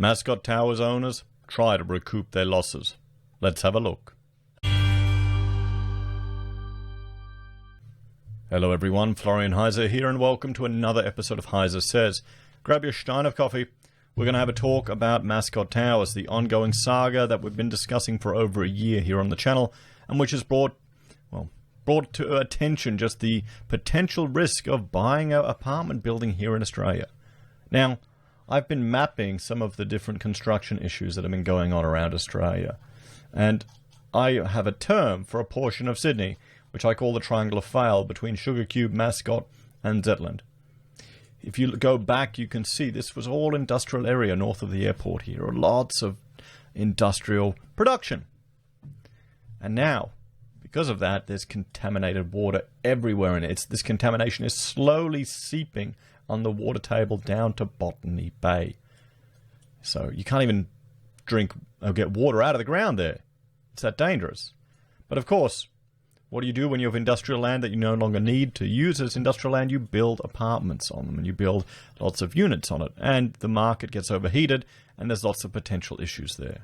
Mascot Towers owners try to recoup their losses. Let's have a look. Hello everyone, Florian.heise here, and welcome to another episode of HeiseSays. Grab your stein of coffee. We're going to have a talk about Mascot Towers, the ongoing saga that we've been discussing for over a year here on the channel, and which has brought to attention just the potential risk of buying an apartment building here in Australia. Now, I've been mapping some of the different construction issues that have been going on around Australia, and I have a term for a portion of Sydney, which I call the Triangle of Fail between Sugar Cube, Mascot, and Zetland. If you go back, you can see this was all industrial area north of the airport here. Lots of industrial production. And now, because of that, there's contaminated water everywhere in it. This contamination is slowly seeping on the water table down to Botany Bay. So you can't even drink or get water out of the ground there. It's that dangerous. But of course, what do you do when you have industrial land that you no longer need to use as industrial land? You build apartments on them, and you build lots of units on it. And the market gets overheated, and there's lots of potential issues there.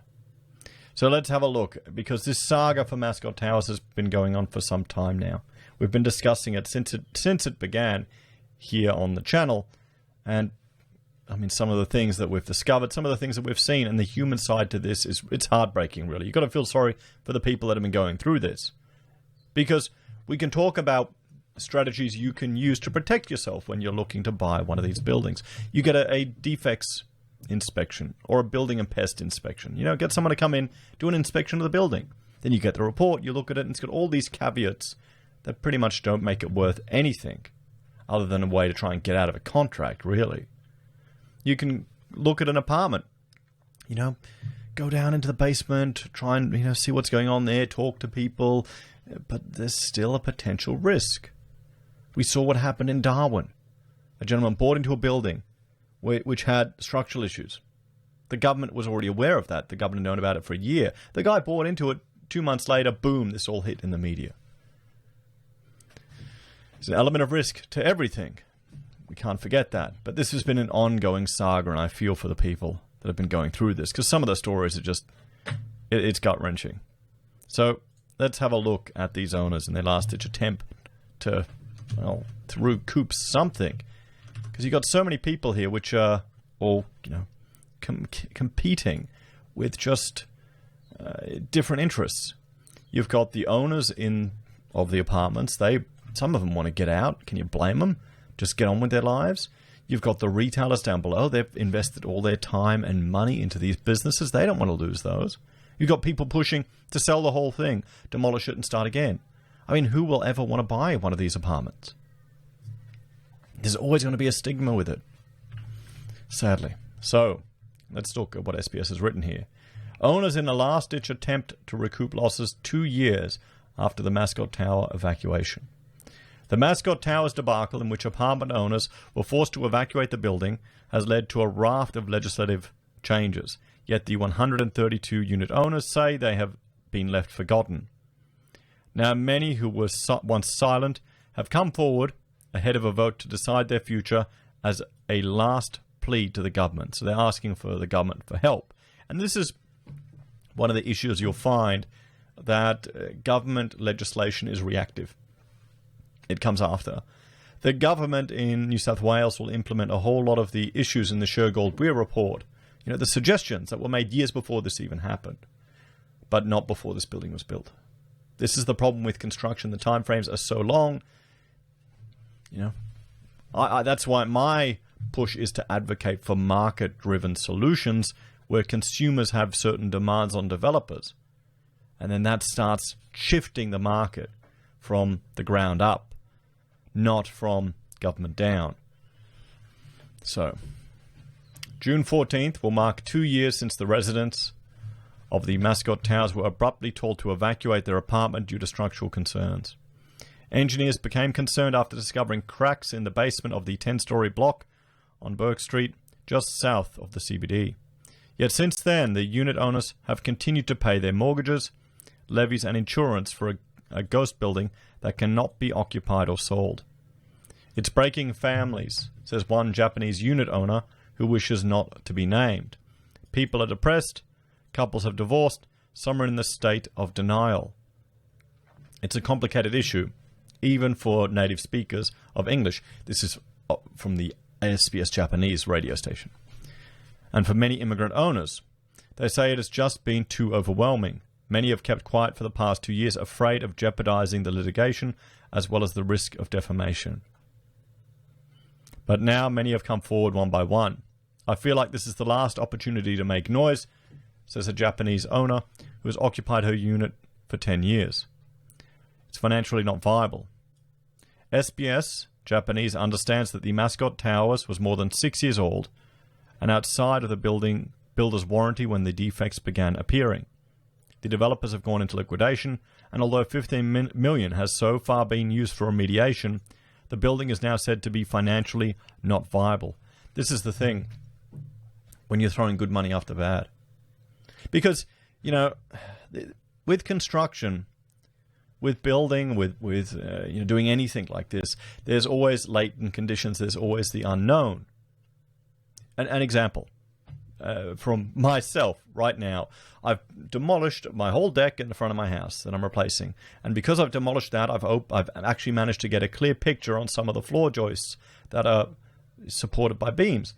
So let's have a look, because this saga for Mascot Towers has been going on for some time now. We've been discussing it since it began here on the channel. And I mean, some of the things that we've discovered, some of the things that we've seen, and the human side to this it's heartbreaking, really. You've got to feel sorry for the people that have been going through this. Because we can talk about strategies you can use to protect yourself when you're looking to buy one of these buildings. You get a defects inspection or a building and pest inspection. You know, get someone to come in, do an inspection of the building. Then you get the report, you look at it, and it's got all these caveats that pretty much don't make it worth anything other than a way to try and get out of a contract, really. You can look at an apartment, you know, go down into the basement, try and, you know, see what's going on there, talk to people, but there's still a potential risk. We saw what happened in Darwin. A gentleman bought into a building which had structural issues. The government was already aware of that. The government had known about it for a year. The guy bought into it. 2 months later, boom, this all hit in the media. There's an element of risk to everything. We can't forget that. But this has been an ongoing saga, and I feel for the people that have been going through this, because some of the stories are just, it's gut-wrenching. So let's have a look at these owners and their last-ditch attempt to recoup something. Because you've got so many people here which are all, you know, competing with just different interests. You've got the owners of the apartments. Some of them want to get out. Can you blame them? Just get on with their lives. You've got the retailers down below. They've invested all their time and money into these businesses. They don't want to lose those. You've got people pushing to sell the whole thing, demolish it, and start again. I mean, who will ever want to buy one of these apartments? There's always going to be a stigma with it, sadly. So, let's look at what SBS has written here. Owners in a last-ditch attempt to recoup losses 2 years after the Mascot Tower evacuation. The Mascot Towers debacle, in which apartment owners were forced to evacuate the building, has led to a raft of legislative changes. Yet the 132 unit owners say they have been left forgotten. Now, many who were once silent have come forward ahead of a vote to decide their future as a last plea to the government. So they're asking for the government for help. And this is one of the issues you'll find, that government legislation is reactive. It comes after. The government in New South Wales will implement a whole lot of the issues in the Shergold-Weir report. You know, the suggestions that were made years before this even happened, but not before this building was built. This is the problem with construction. The timeframes are so long. You know, that's why my push is to advocate for market-driven solutions where consumers have certain demands on developers. And then that starts shifting the market from the ground up, not from government down. So, June 14th will mark 2 years since the residents of the Mascot Towers were abruptly told to evacuate their apartment due to structural concerns. Engineers became concerned after discovering cracks in the basement of the 10-story block on Burke Street, just south of the CBD. Yet since then, the unit owners have continued to pay their mortgages, levies and insurance for a ghost building that cannot be occupied or sold. It's breaking families, says one Japanese unit owner who wishes not to be named. People are depressed. Couples have divorced. Some are in the state of denial. It's a complicated issue, even for native speakers of English. This is from the SBS Japanese radio station. And for many immigrant owners, they say it has just been too overwhelming. Many have kept quiet for the past 2 years, afraid of jeopardizing the litigation as well as the risk of defamation. But now many have come forward one by one. I feel like this is the last opportunity to make noise, says a Japanese owner who has occupied her unit for 10 years. It's financially not viable. SBS Japanese understands that the Mascot Towers was more than 6 years old and outside of the builder's warranty when the defects began appearing. The developers have gone into liquidation, and although $15 million has so far been used for remediation, the building is now said to be financially not viable. This is the thing when you're throwing good money after bad. Because, you know, with construction, with building, with doing anything like this, there's always latent conditions. There's always the unknown. An example from myself right now. I've demolished my whole deck in the front of my house that I'm replacing. And because I've demolished that, I've actually managed to get a clear picture on some of the floor joists that are supported by beams.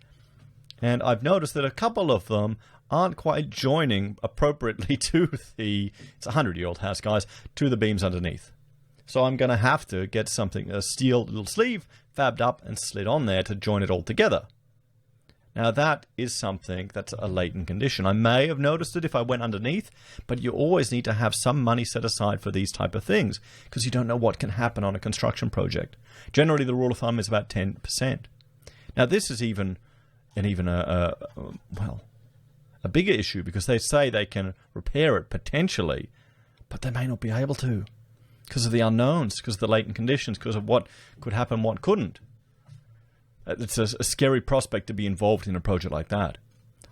And I've noticed that a couple of them aren't quite joining appropriately to it's a 100-year-old house, guys, to the beams underneath. So I'm going to have to get something, a steel little sleeve, fabbed up and slid on there to join it all together. Now that is something that's a latent condition. I may have noticed it if I went underneath, but you always need to have some money set aside for these type of things because you don't know what can happen on a construction project. Generally, the rule of thumb is about 10%. Now this is even a bigger issue because they say they can repair it potentially, but they may not be able to because of the unknowns, because of the latent conditions, because of what could happen, what couldn't. It's a scary prospect to be involved in a project like that.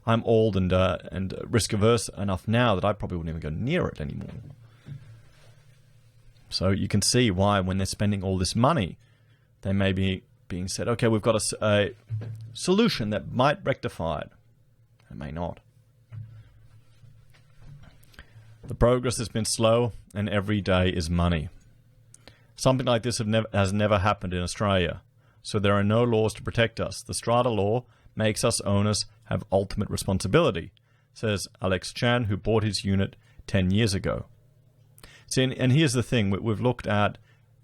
I'm old and risk averse enough now that I probably wouldn't even go near it anymore. So you can see why when they're spending all this money, they may be being said, okay, we've got a solution that might rectify it. It may not. The progress has been slow, and every day is money. Something like this has never happened in Australia, so there are no laws to protect us. The strata law makes us owners have ultimate responsibility, says Alex Chan, who bought his unit 10 years ago. See, and here's the thing. We've looked at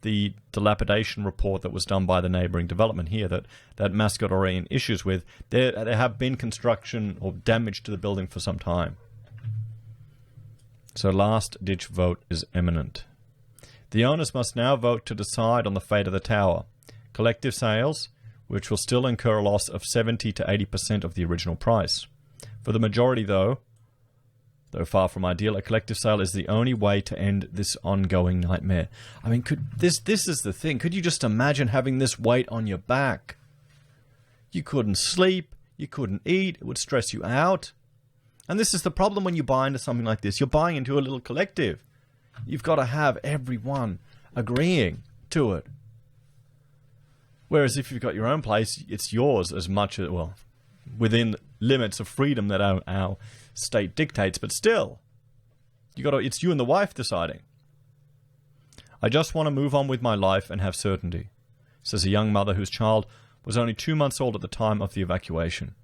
the dilapidation report that was done by the neighbouring development here that Mascot are in issues with. There have been construction or damage to the building for some time. So last-ditch vote is imminent. The owners must now vote to decide on the fate of the tower. Collective sales, which will still incur a loss of 70 to 80% of the original price. For the majority, though far from ideal, a collective sale is the only way to end this ongoing nightmare. I mean, this is the thing. Could you just imagine having this weight on your back? You couldn't sleep. You couldn't eat. It would stress you out. And this is the problem when you buy into something like this. You're buying into a little collective. You've got to have everyone agreeing to it. Whereas if you've got your own place, it's yours as much as, well, within limits of freedom that our state dictates, but still, it's you and the wife deciding. I just want to move on with my life and have certainty, says a young mother whose child was only 2 months old at the time of the evacuation.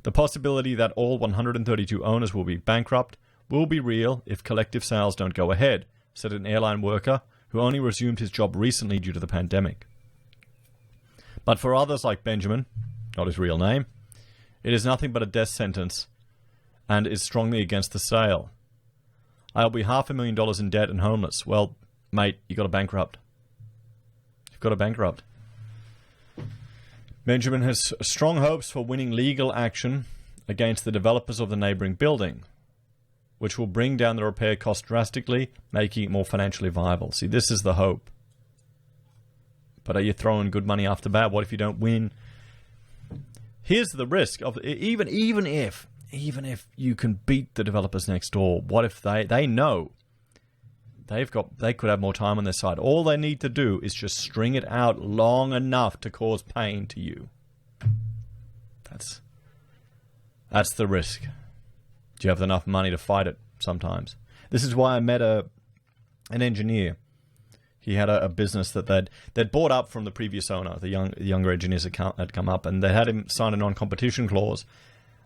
The possibility that all 132 owners will be bankrupt will be real if collective sales don't go ahead, said an airline worker who only resumed his job recently due to the pandemic. But for others like Benjamin, not his real name, it is nothing but a death sentence and is strongly against the sale. I'll be $500,000 in debt and homeless. Well, mate, you got to bankrupt. You've got to bankrupt. Benjamin has strong hopes for winning legal action against the developers of the neighboring building, which will bring down the repair cost drastically, making it more financially viable. See, this is the hope. But are you throwing good money after bad? What if you don't win? Here's the risk of even if you can beat the developers next door. What if they know they could have more time on their side? All they need to do is just string it out long enough to cause pain to you. That's the risk. Do you have enough money to fight it sometimes? This is why I met an engineer. He had a business that they'd bought up from the previous owner. The younger engineers had come up, and they had him sign a non-competition clause.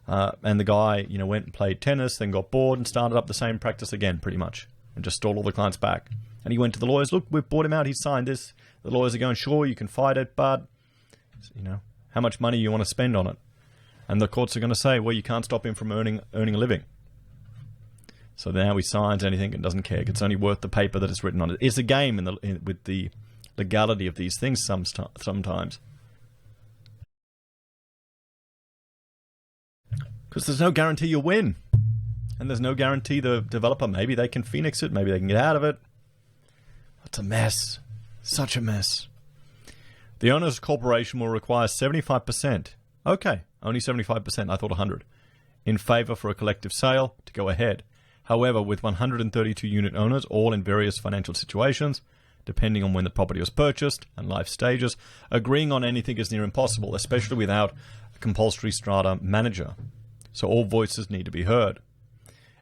And the guy, went and played tennis, then got bored and started up the same practice again, pretty much, and just stole all the clients back. And he went to the lawyers. Look, we've bought him out. He signed this. The lawyers are going, sure, you can fight it, but how much money you want to spend on it? And the courts are going to say, well, you can't stop him from earning a living. So now he signs anything and doesn't care. It's only worth the paper that it's written on it. It's a game with the legality of these things sometimes. Because there's no guarantee you'll win. And there's no guarantee the developer, maybe they can Phoenix it, maybe they can get out of it. It's a mess. Such a mess. The owner's corporation will require 75%. Okay, only 75%. I thought 100. In favor for a collective sale to go ahead. However, with 132 unit owners, all in various financial situations, depending on when the property was purchased and life stages, agreeing on anything is near impossible, especially without a compulsory strata manager. So all voices need to be heard.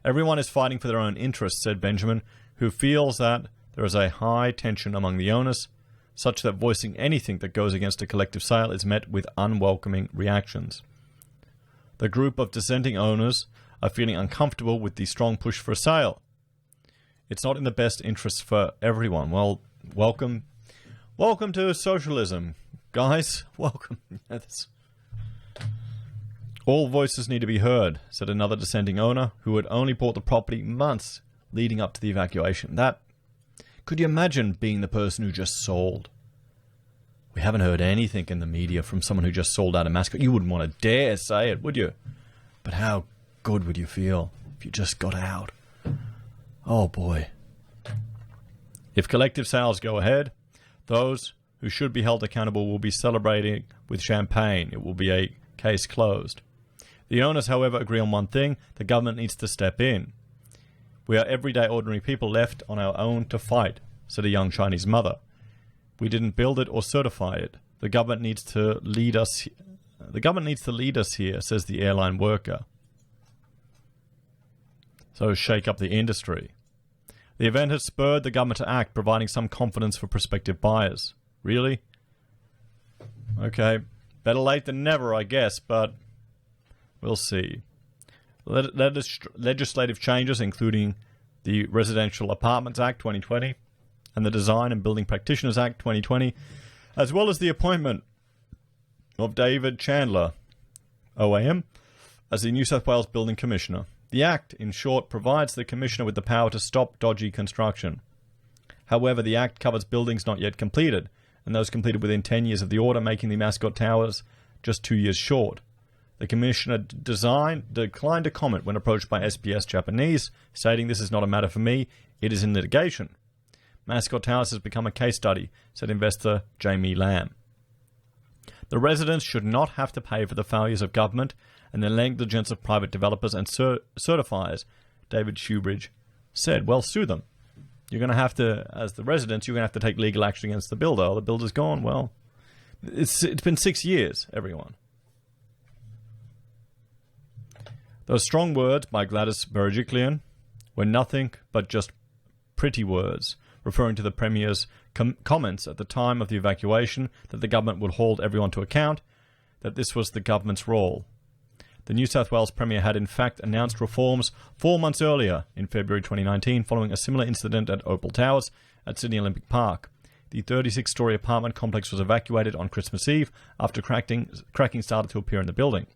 Everyone is fighting for their own interests, said Benjamin, who feels that there is a high tension among the owners, such that voicing anything that goes against a collective sale is met with unwelcoming reactions. The group of dissenting owners are feeling uncomfortable with the strong push for a sale. It's not in the best interest for everyone. Well, welcome to socialism, guys. Welcome. All voices need to be heard, said another dissenting owner who had only bought the property months leading up to the evacuation. Could you imagine being the person who just sold? We haven't heard anything in the media from someone who just sold out a Mascot. You wouldn't want to dare say it, would you? But how good would you feel if you just got out? Oh boy. If collective sales go ahead, those who should be held accountable will be celebrating with champagne. It will be a case closed. The owners, however, agree on one thing: the government needs to step in. We are everyday ordinary people left on our own to fight, said a young Chinese mother. We didn't build it or certify it. The government needs to lead us. The government needs to lead us here, says the airline worker. So shake up the industry. The event has spurred the government to act, providing some confidence for prospective buyers. Really? Okay. Better late than never, I guess, but we'll see. Legislative changes, including the Residential Apartments Act 2020 and the Design and Building Practitioners Act 2020, as well as the appointment of David Chandler, OAM, as the New South Wales Building Commissioner. The Act, in short, provides the Commissioner with the power to stop dodgy construction. However, the Act covers buildings not yet completed, and those completed within 10 years of the order, making the Mascot Towers just 2 years short. The Commissioner declined to comment when approached by SBS Japanese, stating, "This is not a matter for me, it is in litigation." Mascot Towers has become a case study, said investor Jamie Lamb. The residents should not have to pay for the failures of government and the negligence of private developers and certifiers, David Shoebridge said. Well, sue them. You're going to have to, as the residents, you're going to have to take legal action against the builder. Oh, the builder's gone. Well, it's been 6 years, everyone. Those strong words by Gladys Berejiklian were nothing but just pretty words, referring to the Premier's comments at the time of the evacuation that the government would hold everyone to account, that this was the government's role. The New South Wales Premier had in fact announced reforms 4 months earlier, in February 2019, following a similar incident at Opal Towers at Sydney Olympic Park. The 36-storey apartment complex was evacuated on Christmas Eve after cracking started to appear in the building.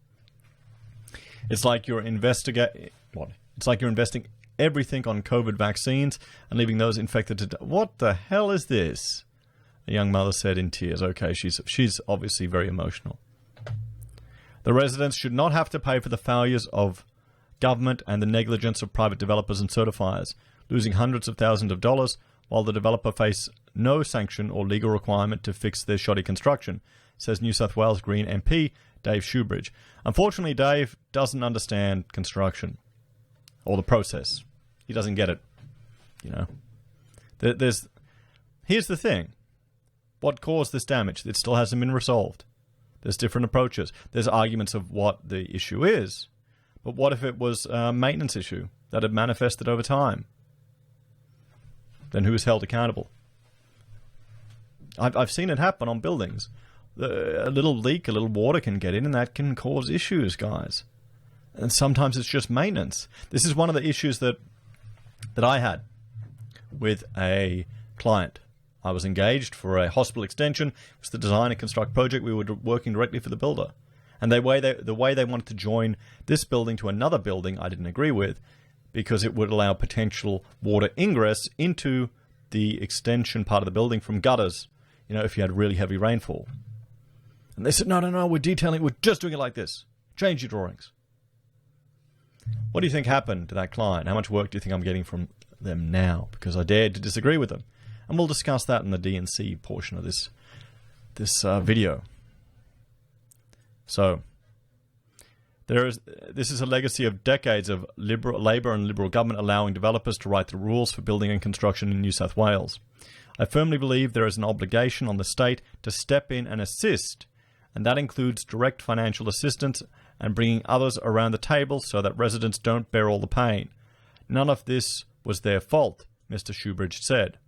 It's like you're investing everything on COVID vaccines and leaving those infected to die. What the hell is this? A young mother said in tears. Okay, she's obviously very emotional. The residents should not have to pay for the failures of government and the negligence of private developers and certifiers, losing hundreds of thousands of dollars while the developer face no sanction or legal requirement to fix their shoddy construction, says New South Wales Green MP Dave Shoebridge. Unfortunately, Dave doesn't understand construction or the process. He doesn't get it. Here's the thing. What caused this damage? It still hasn't been resolved. There's different approaches. There's arguments of what the issue is. But what if it was a maintenance issue that had manifested over time? Then who is held accountable? I've seen it happen on buildings. A little leak, a little water can get in, and that can cause issues, guys. And sometimes it's just maintenance. This is one of the issues that I had with a client. I was engaged for a hospital extension. It was the design and construct project. We were working directly for the builder. And the way they wanted to join this building to another building, I didn't agree with, because it would allow potential water ingress into the extension part of the building from gutters, you know, if you had really heavy rainfall. And they said, no, we're detailing, we're just doing it like this. Change your drawings. What do you think happened to that client? How much work do you think I'm getting from them now? Because I dared to disagree with them. And we'll discuss that in the D&C portion of this video. So, this is a legacy of decades of Labour and Liberal government allowing developers to write the rules for building and construction in New South Wales. I firmly believe there is an obligation on the state to step in and assist, and that includes direct financial assistance and bringing others around the table so that residents don't bear all the pain. None of this was their fault, Mr. Shoebridge said.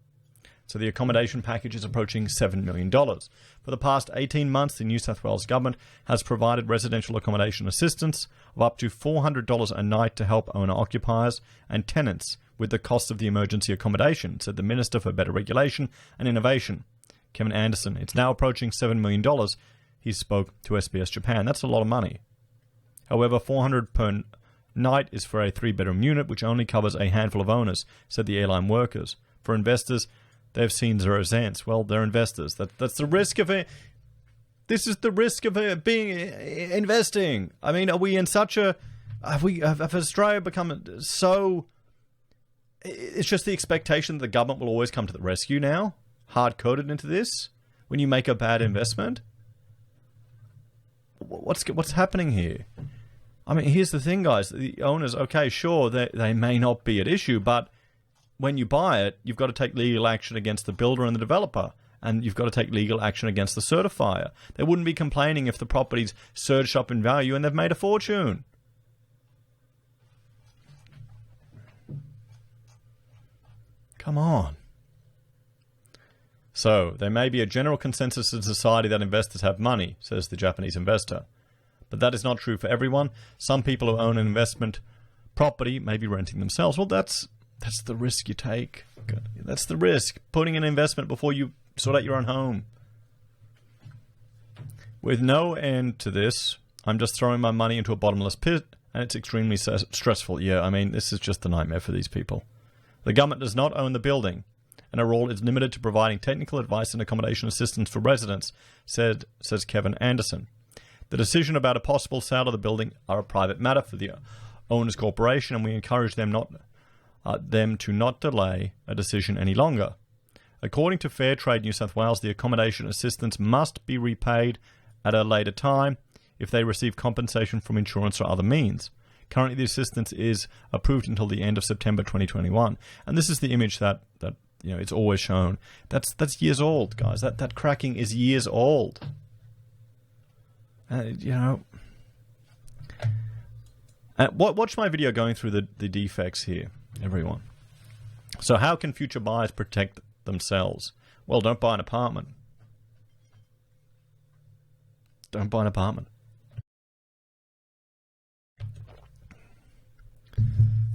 So the accommodation package is approaching $7 million. For the past 18 months, the New South Wales government has provided residential accommodation assistance of up to $400 a night to help owner-occupiers and tenants with the cost of the emergency accommodation, said the Minister for Better Regulation and Innovation, Kevin Anderson. It's now approaching $7 million. He spoke to SBS Japan. That's a lot of money. However, $400 per night is for a 3-bedroom unit, which only covers a handful of owners, said the airline workers. For investors, they've seen 0 cents. Well, they're investors. That's the risk of it. This is the risk of it being investing. I mean, are we in such a... Have Australia become so... It's just the expectation that the government will always come to the rescue now? Hard-coded into this? When you make a bad investment? What's happening here? I mean, here's the thing, guys. The owners, okay, sure, they may not be at issue, but when you buy it, you've got to take legal action against the builder and the developer, and you've got to take legal action against the certifier. They wouldn't be complaining if the property's surged up in value and they've made a fortune. Come on. So, there may be a general consensus in society that investors have money, says the Japanese investor. But that is not true for everyone. Some people who own an investment property may be renting themselves. Well, that's the risk you take. That's the risk. Putting an investment before you sort out your own home. With no end to this, I'm just throwing my money into a bottomless pit, and it's extremely stressful. Yeah, I mean, this is just a nightmare for these people. The government does not own the building, and our role is limited to providing technical advice and accommodation assistance for residents, says Kevin Anderson. The decision about a possible sale of the building are a private matter for the owners' corporation, and we encourage them to not delay a decision any longer. According to Fair Trade New South Wales, the accommodation assistance must be repaid at a later time if they receive compensation from insurance or other means. Currently, the assistance is approved until the end of September 2021, and this is the image that you know it's always shown. That's years old, guys. That cracking is years old. You know. Watch my video going through the defects here, everyone. So how can future buyers protect themselves? Well, don't buy an apartment. Don't buy an apartment.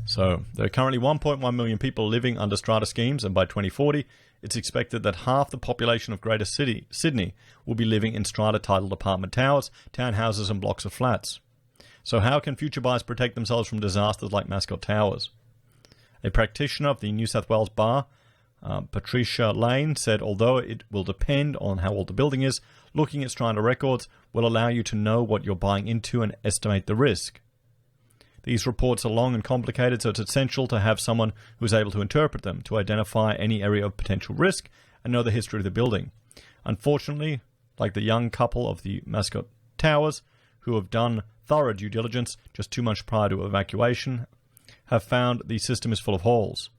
So there are currently 1.1 million people living under strata schemes, and by 2040, it's expected that half the population of Greater Sydney will be living in strata-titled apartment towers, townhouses, and blocks of flats. So how can future buyers protect themselves from disasters like Mascot Towers? A practitioner of the New South Wales Bar, Patricia Lane, said although it will depend on how old the building is, looking at strata records will allow you to know what you're buying into and estimate the risk. These reports are long and complicated, so it's essential to have someone who is able to interpret them, to identify any area of potential risk and know the history of the building. Unfortunately, like the young couple of the Mascot Towers, who have done thorough due diligence just 2 months prior to evacuation, have found the system is full of holes.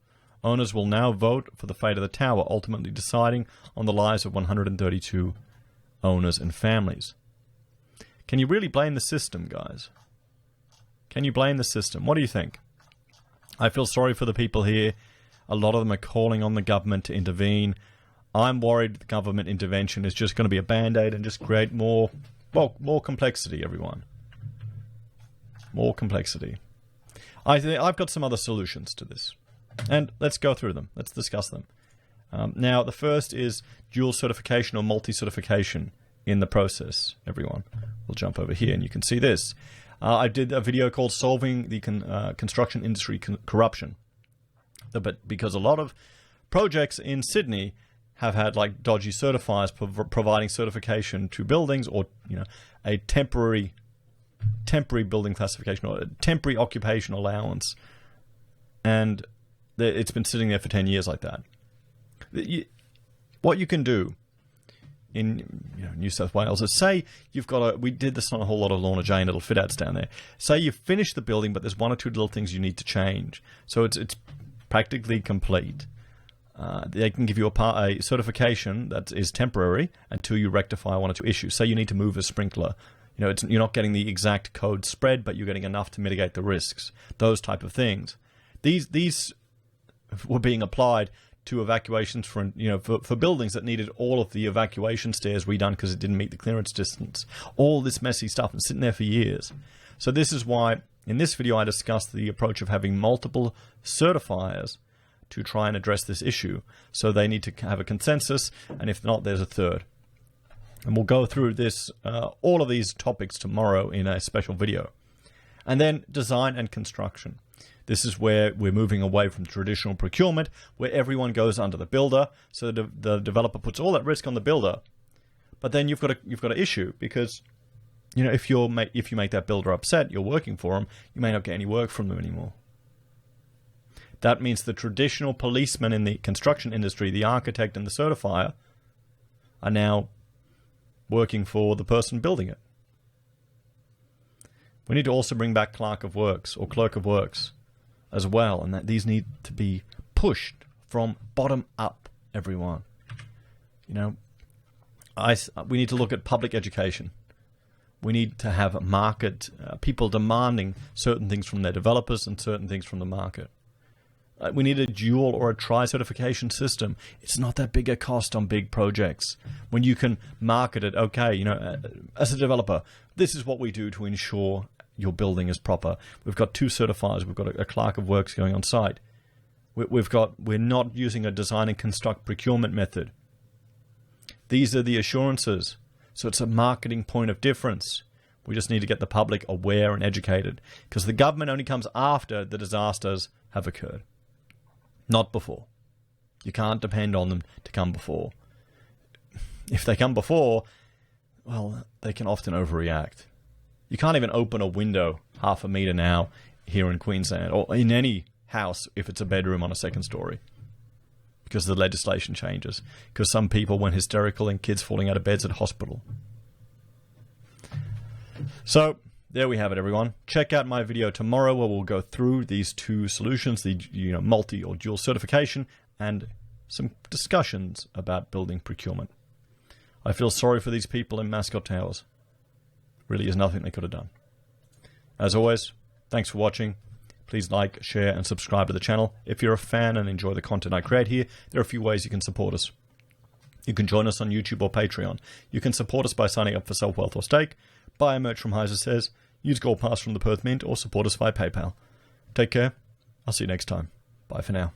Owners will now vote for the fate of the tower, ultimately deciding on the lives of 132 owners and families. Can you really blame the system, guys? Can you blame the system? What do you think? I feel sorry for the people here. A lot of them are calling on the government to intervene. I'm worried the government intervention is just going to be a band-aid and just create more complexity, everyone. More complexity. I've got some other solutions to this. And let's go through them. Let's discuss them. Now, the first is dual certification or multi-certification in the process, everyone. We'll jump over here and you can see this. I did a video called Solving the Construction Industry Corruption. But because a lot of projects in Sydney have had like dodgy certifiers providing certification to buildings, or a temporary building classification or a temporary occupation allowance, and it's been sitting there for 10 years like that. What you can do in New South Wales is, say you've got we did this on a whole lot of Lorna Jane little fit outs down there. Say you've finished the building, but there's one or two little things you need to change. So it's practically complete. They can give you a certification that is temporary until you rectify one or two issues. Say you need to move a sprinkler. You're not getting the exact code spread, but you're getting enough to mitigate the risks. Those type of things. These were being applied to evacuations for buildings that needed all of the evacuation stairs redone because it didn't meet the clearance distance. All this messy stuff and sitting there for years. So this is why in this video I discussed the approach of having multiple certifiers to try and address this issue. So they need to have a consensus, and if not, there's a third. And we'll go through this, all of these topics tomorrow in a special video. And then design and construction. This is where we're moving away from traditional procurement, where everyone goes under the builder. So the developer puts all that risk on the builder. But then you've got an issue, because if you make that builder upset, you're working for them, you may not get any work from them anymore. That means the traditional policemen in the construction industry, the architect and the certifier, are now working for the person building it. We need to also bring back clerk of works or clerk of works as well, and that these need to be pushed from bottom up, everyone. We need to look at public education. We need to have market people demanding certain things from their developers and certain things from the market. We need a dual or a tri-certification system. It's not that big a cost on big projects. When you can market it, okay, as a developer, this is what we do to ensure your building is proper. We've got 2 certifiers. We've got a clerk of works going on site. We're not using a design and construct procurement method. These are the assurances. So it's a marketing point of difference. We just need to get the public aware and educated, because the government only comes after the disasters have occurred, not before. You can't depend on them to come before. If they come before, well, they can often overreact. You can't even open a window half a meter now here in Queensland, or in any house if it's a bedroom on a second story, because the legislation changes, because some people went hysterical and kids falling out of beds at hospital. So there we have it, everyone. Check out my video tomorrow where we'll go through these 2 solutions, the multi or dual certification, and some discussions about building procurement. I feel sorry for these people in Mascot Towers. Really is nothing they could have done. As always, thanks for watching. Please like, share, and subscribe to the channel. If you're a fan and enjoy the content I create here, there are a few ways you can support us. You can join us on YouTube or Patreon. You can support us by signing up for SelfWealth or Stake, buy a merch from HeiseSays, use Gold Pass from the Perth Mint, or support us via PayPal. Take care. I'll see you next time. Bye for now.